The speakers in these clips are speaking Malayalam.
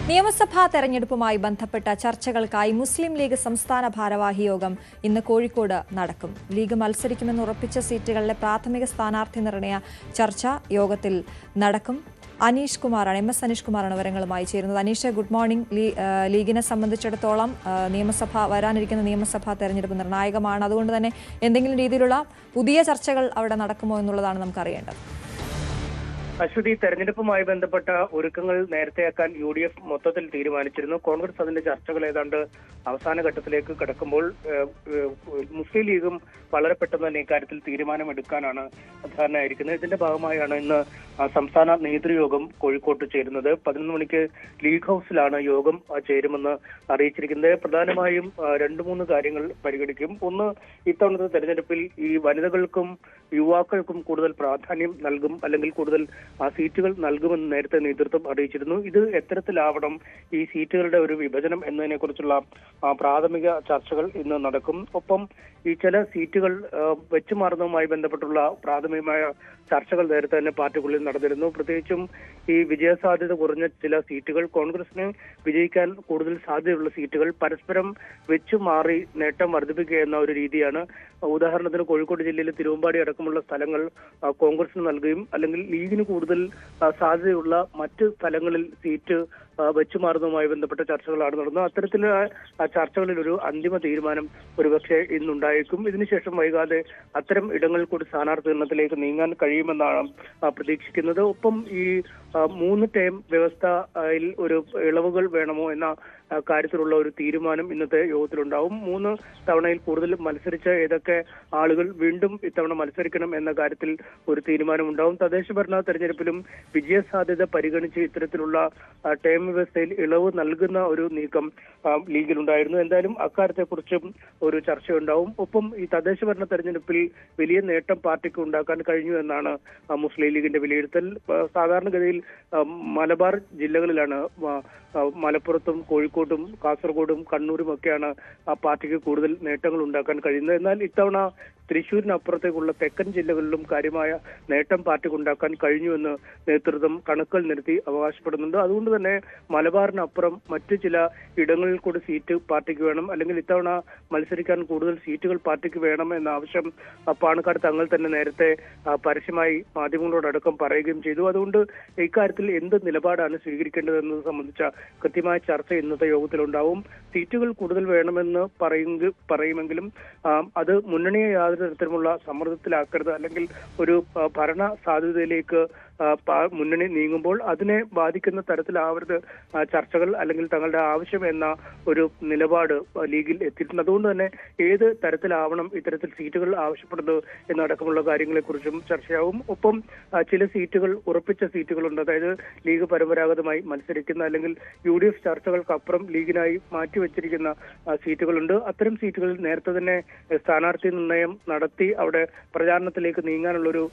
നിയമസഭാ തെരഞ്ഞെടുപ്പുമായി ബന്ധപ്പെട്ട ചർച്ചകൾക്കായി മുസ്ലിം ലീഗ് സംസ്ഥാന ഭാരവാഹി യോഗം ഇന്ന് കോഴിക്കോട് നടക്കും. ലീഗ് മത്സരിക്കുമെന്ന് ഉറപ്പിച്ച സീറ്റുകളിലെ പ്രാഥമിക സ്ഥാനാർത്ഥി നിർണയ ചർച്ച യോഗത്തിൽ നടക്കും. അനീഷ് കുമാറാണ്, MS അനീഷ് കുമാറാണ് വിവരങ്ങളുമായി ചേരുന്നത്. Aneesh, good morning. ലീഗിനെ സംബന്ധിച്ചിടത്തോളം വരാനിരിക്കുന്ന നിയമസഭാ തെരഞ്ഞെടുപ്പ് നിർണായകമാണ്. അതുകൊണ്ട് തന്നെ എന്തെങ്കിലും രീതിയിലുള്ള പുതിയ ചർച്ചകൾ അവിടെ നടക്കുമോ എന്നുള്ളതാണ് നമുക്കറിയേണ്ടത്. അശ്വതി, തെരഞ്ഞെടുപ്പുമായി ബന്ധപ്പെട്ട ഒരുക്കങ്ങൾ നേരത്തെയാക്കാൻ UDF മൊത്തത്തിൽ തീരുമാനിച്ചിരുന്നു. കോൺഗ്രസ് അതിന്റെ ചർച്ചകൾ ഏതാണ്ട് അവസാന ഘട്ടത്തിലേക്ക് കടക്കുമ്പോൾ മുസ്ലിം ലീഗും വളരെ പെട്ടെന്ന് തന്നെ ഇക്കാര്യത്തിൽ തീരുമാനമെടുക്കാനാണ് ധാരണയായിരിക്കുന്നത്. ഇതിന്റെ ഭാഗമായാണ് ഇന്ന് സംസ്ഥാന നേതൃയോഗം കോഴിക്കോട്ട് ചേരുന്നത്. 11 മണിക്ക് ലീഗ് ഹൌസിലാണ് യോഗം ചേരുമെന്ന് അറിയിച്ചിരിക്കുന്നത്. പ്രധാനമായും 2-3 കാര്യങ്ങൾ പരിഗണിക്കും. ഒന്ന്, ഇത്തവണത്തെ തെരഞ്ഞെടുപ്പിൽ ഈ വനിതകൾക്കും യുവാക്കൾക്കും കൂടുതൽ പ്രാധാന്യം നൽകും, അല്ലെങ്കിൽ കൂടുതൽ സീറ്റുകൾ നൽകുമെന്ന് നേരത്തെ നേതൃത്വം അറിയിച്ചിരുന്നു. ഇത് എത്തരത്തിലാവണം, ഈ സീറ്റുകളുടെ ഒരു വിഭജനം എന്നതിനെ കുറിച്ചുള്ള പ്രാഥമിക ചർച്ചകൾ ഇന്ന് നടക്കും. ഒപ്പം ഈ ചില സീറ്റുകൾ വെച്ചുമാറുന്നതുമായി ബന്ധപ്പെട്ടുള്ള പ്രാഥമികമായ ചർച്ചകൾ നേരത്തെ തന്നെ പാർട്ടിക്കുള്ളിൽ നടന്നിരുന്നു. പ്രത്യേകിച്ചും ഈ വിജയസാധ്യത കുറഞ്ഞ ചില സീറ്റുകൾ, കോൺഗ്രസിന് വിജയിക്കാൻ കൂടുതൽ സാധ്യതയുള്ള സീറ്റുകൾ പരസ്പരം വെച്ചുമാറി നേട്ടം വർദ്ധിപ്പിക്കുക എന്ന ഒരു രീതിയാണ്. ഉദാഹരണത്തിന് കോഴിക്കോട് ജില്ലയിലെ തിരുവമ്പാടി അടക്കമുള്ള സ്ഥലങ്ങൾ കോൺഗ്രസിന് നൽകുകയും, അല്ലെങ്കിൽ ലീഗിന് കൂടുതൽ സാധ്യതയുള്ള മറ്റ് സ്ഥലങ്ങളിൽ സീറ്റ് വെച്ചുമാറുന്നതുമായി ബന്ധപ്പെട്ട ചർച്ചകളാണ് നടന്നത്. അത്തരത്തിലുള്ള ചർച്ചകളിൽ ഒരു അന്തിമ തീരുമാനം ഒരുപക്ഷെ ഇന്നുണ്ടായേക്കും. ഇതിനുശേഷം വൈകാതെ അത്തരം ഇടങ്ങളിൽ കൂടി സ്ഥാനാർത്ഥി നിർണ്ണയത്തിലേക്ക് നീങ്ങാൻ കഴിയുമെന്നാണ് പ്രതീക്ഷിക്കുന്നത്. ഒപ്പം ഈ 3 ടേം വ്യവസ്ഥയിൽ ഒരു ഇളവുകൾ വേണമോ എന്ന കാര്യത്തിലുള്ള ഒരു തീരുമാനം ഇന്നത്തെ യോഗത്തിലുണ്ടാവും. 3 തവണയിൽ കൂടുതൽ മത്സരിച്ച ഏതൊക്കെ ആളുകൾ വീണ്ടും ഇത്തവണ മത്സരിക്കണം എന്ന കാര്യത്തിൽ ഒരു തീരുമാനമുണ്ടാവും. തദ്ദേശ ഭരണ തെരഞ്ഞെടുപ്പിലും വിജയസാധ്യത പരിഗണിച്ച് ഇത്തരത്തിലുള്ള ടേം വ്യവസ്ഥയിൽ ഇളവ് നൽകുന്ന ഒരു നീക്കം ലീഗിലുണ്ടായിരുന്നു. എന്തായാലും അക്കാര്യത്തെക്കുറിച്ചും ഒരു ചർച്ചയുണ്ടാവും. ഒപ്പം ഈ തദ്ദേശ ഭരണ തെരഞ്ഞെടുപ്പിൽ വലിയ നേട്ടം പാർട്ടിക്ക് ഉണ്ടാക്കാൻ കഴിഞ്ഞു എന്നാണ് മുസ്ലിം ലീഗിന്റെ വിലയിരുത്തൽ. സാധാരണഗതിയിൽ മലബാർ ജില്ലകളിലാണ്, മലപ്പുറത്തും കോഴിക്കോട്ടും കാസർഗോഡും കണ്ണൂരും ഒക്കെയാണ് ആ പാർട്ടിക്ക് കൂടുതൽ നേട്ടങ്ങൾ ഉണ്ടാക്കാൻ കഴിയുന്നത്. എന്നാൽ ഇത്തവണ തൃശ്ശൂരിനപ്പുറത്തേക്കുള്ള തെക്കൻ ജില്ലകളിലും കാര്യമായ നേട്ടം പാർട്ടിക്ക് ഉണ്ടാക്കാൻ കഴിഞ്ഞുവെന്ന് നേതൃത്വം കണക്കുകൾ നിരത്തി അവകാശപ്പെടുന്നുണ്ട്. അതുകൊണ്ട് തന്നെ മലബാറിനപ്പുറം മറ്റു ചില ഇടങ്ങളിൽ കൂടി സീറ്റ് പാർട്ടിക്ക് വേണം, അല്ലെങ്കിൽ ഇത്തവണ മത്സരിക്കാൻ കൂടുതൽ സീറ്റുകൾ പാർട്ടിക്ക് വേണം എന്ന ആവശ്യം പാണക്കാട് തങ്ങൾ തന്നെ നേരത്തെ പരസ്യമായി മാധ്യമങ്ങളോടക്കം പറയുകയും ചെയ്തു. അതുകൊണ്ട് ഇക്കാര്യത്തിൽ എന്ത് നിലപാടാണ് സ്വീകരിക്കേണ്ടതെന്നത് സംബന്ധിച്ച കൃത്യമായ ചർച്ച ഇന്നത്തെ യോഗത്തിലുണ്ടാവും. സീറ്റുകൾ കൂടുതൽ വേണമെന്ന് പറയുമെങ്കിലും അത് മുന്നണിയെ യാതൊരു തരത്തിലുമുള്ള സമ്മർദ്ദത്തിലാക്കരുത്, അല്ലെങ്കിൽ ഒരു ഭരണ സാധ്യതയിലേക്ക് മുന്നണി നീങ്ങുമ്പോൾ അതിനെ ബാധിക്കുന്ന തരത്തിലാവരുത് ചർച്ചകൾ, അല്ലെങ്കിൽ തങ്ങളുടെ ആവശ്യം എന്ന ഒരു നിലപാട് ലീഗിൽ എത്തിയിട്ടുണ്ട്. അതുകൊണ്ട് തന്നെ ഏത് തരത്തിലാവണം ഇത്തരത്തിൽ സീറ്റുകൾ ആവശ്യപ്പെടുന്നത് എന്നടക്കമുള്ള കാര്യങ്ങളെക്കുറിച്ചും ചർച്ചയാവും. ഒപ്പം ചില സീറ്റുകൾ, ഉറപ്പിച്ച സീറ്റുകളുണ്ട്, അതായത് ലീഗ് പരമ്പരാഗതമായി മത്സരിക്കുന്ന, അല്ലെങ്കിൽ UDF ചർച്ചകൾക്കപ്പുറം ലീഗിനായി മാറ്റിവെച്ചിരിക്കുന്ന സീറ്റുകളുണ്ട്. അത്തരം സീറ്റുകളിൽ നേരത്തെ തന്നെ സ്ഥാനാർത്ഥി നിർണയം നടത്തി അവിടെ പ്രചാരണത്തിലേക്ക് നീങ്ങാനുള്ളൊരു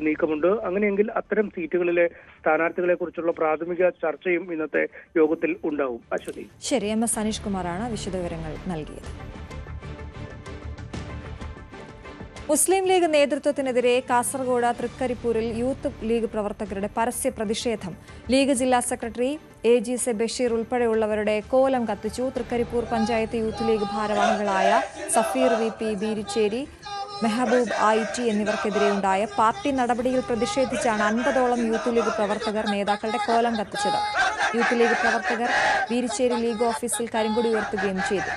നീക്കമുണ്ട്. അങ്ങനെയെങ്കിൽ അത്തരം സീറ്റുകളിലെ സ്ഥാനാർത്ഥികളെ കുറിച്ചുള്ള പ്രാഥമിക ചർച്ചയും ഇന്നത്തെ യോഗത്തിൽ ഉണ്ടാവും. അശ്വതി. ശരി, MS അനീഷ് കുമാറാണ് വിശദവിവരങ്ങൾ നൽകിയത്. മുസ്ലിം ലീഗ് നേതൃത്വത്തിനെതിരെ കാസർഗോഡ് തൃക്കരിപ്പൂരിൽ യൂത്ത് ലീഗ് പ്രവർത്തകരുടെ പരസ്യ പ്രതിഷേധം. ലീഗ് ജില്ലാ സെക്രട്ടറി AGC ബഷീർ ഉൾപ്പെടെയുള്ളവരുടെ കോലം കത്തിച്ചു. തൃക്കരിപ്പൂർ പഞ്ചായത്ത് യൂത്ത് ലീഗ് ഭാരവാഹികളായ സഫീർ VP, ബീരിച്ചേരി, മെഹബൂബ് IT എന്നിവർക്കെതിരെയുണ്ടായ പാർട്ടി നടപടിയിൽ പ്രതിഷേധിച്ചാണ് 50ഓളം യൂത്ത് ലീഗ് പ്രവർത്തകർ നേതാക്കളുടെ കോലം കത്തിച്ചത്. യൂത്ത് ലീഗ് പ്രവർത്തകർ ബീരിച്ചേരി ലീഗ് ഓഫീസിൽ കരിങ്കൊടി ഉയർത്തുകയും ചെയ്തു.